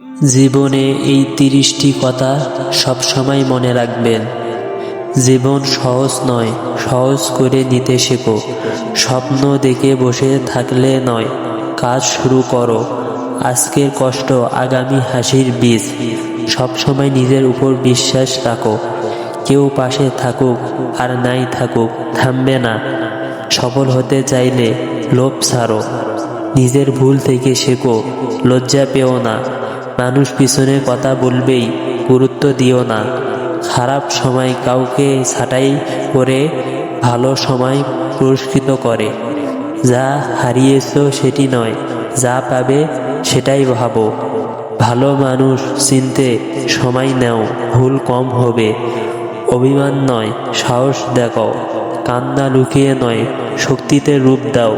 জীবনে এই ৩০টি কথা সবসময় মনে রাখবেন। জীবন সহজ নয়, সহজ করে নিতে শেখো। স্বপ্ন দেখে বসে থাকলে নয়, কাজ শুরু করো। আজকের কষ্ট আগামী হাসির বীজ। সবসময় নিজের উপর বিশ্বাস রাখো। কেউ পাশে থাকুক আর নাই থাকুক, থামবে না। সফল হতে চাইলে লোভ ছাড়ো। নিজের ভুল থেকে শেখো, লজ্জা পেও না। মানুষ পিছনে কথা বলবেই, গুরুত্ব দিও না। খারাপ সময় কাউকে ছাঁটাই করে ভালো সময় পুরস্কৃত করে। যা হারিয়েছ সেটি নয়, যা পাবে সেটাই ভাবো। ভালো মানুষ চিনতে সময় নাও, ভুল কম হবে। অভিমান নয়, সাহস দেখাও। কান্না লুকিয়ে নয়, শক্তিতে রূপ দাও।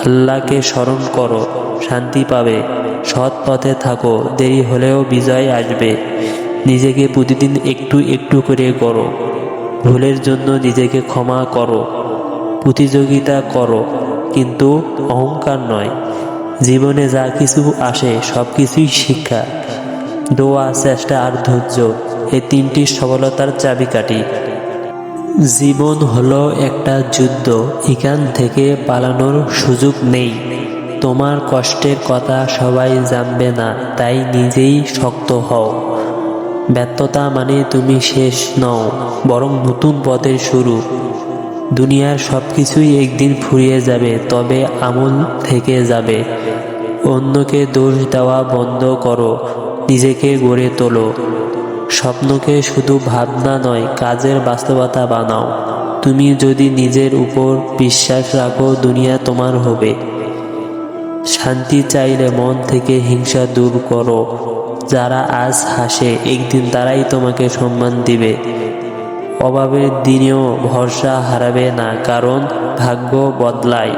আল্লাহকে স্মরণ করো, শান্তি পাবে। সৎ পথে থাকো, দেরি হলেও বিজয় আসবে। নিজেকে প্রতিদিন একটু একটু করে করো। ভুলের জন্য নিজেকে ক্ষমা করো। প্রতিযোগিতা করো, কিন্তু অহংকার নয়। জীবনে যা কিছু আসে সব কিছুই শিক্ষা। দোয়া, চেষ্টা আর ধৈর্য, এই তিনটি সফলতার চাবিকাঠি। জীবন হলো একটা যুদ্ধ, এখান থেকে পালানোর সুযোগ নেই। তোমার কষ্টের কথা সবাই জানবে না, তাই নিজেই শক্ত হও। ব্যর্থতা মানে তুমি শেষ নও, বরং নতুন পথের শুরু। দুনিয়ার সব কিছুই একদিন ফুরিয়ে যাবে, তবে আমল থেকে যাবে। অন্যকে দোষ দেওয়া বন্ধ করো, নিজেকে গড়ে তোলো। স্বপ্নকে শুধু ভাবনা নয়, কাজের বাস্তবতা বানাও। তুমি যদি নিজের উপর বিশ্বাস রাখো, দুনিয়া তোমার হবে। শান্তি চাইলে মন থেকে হিংসা দূর করো। যারা আজ হাসে, একদিন তারাই তোমাকে সম্মান দিবে। অভাবের দিনেও ভরসা হারাবে না, কারণ ভাগ্য বদলায়।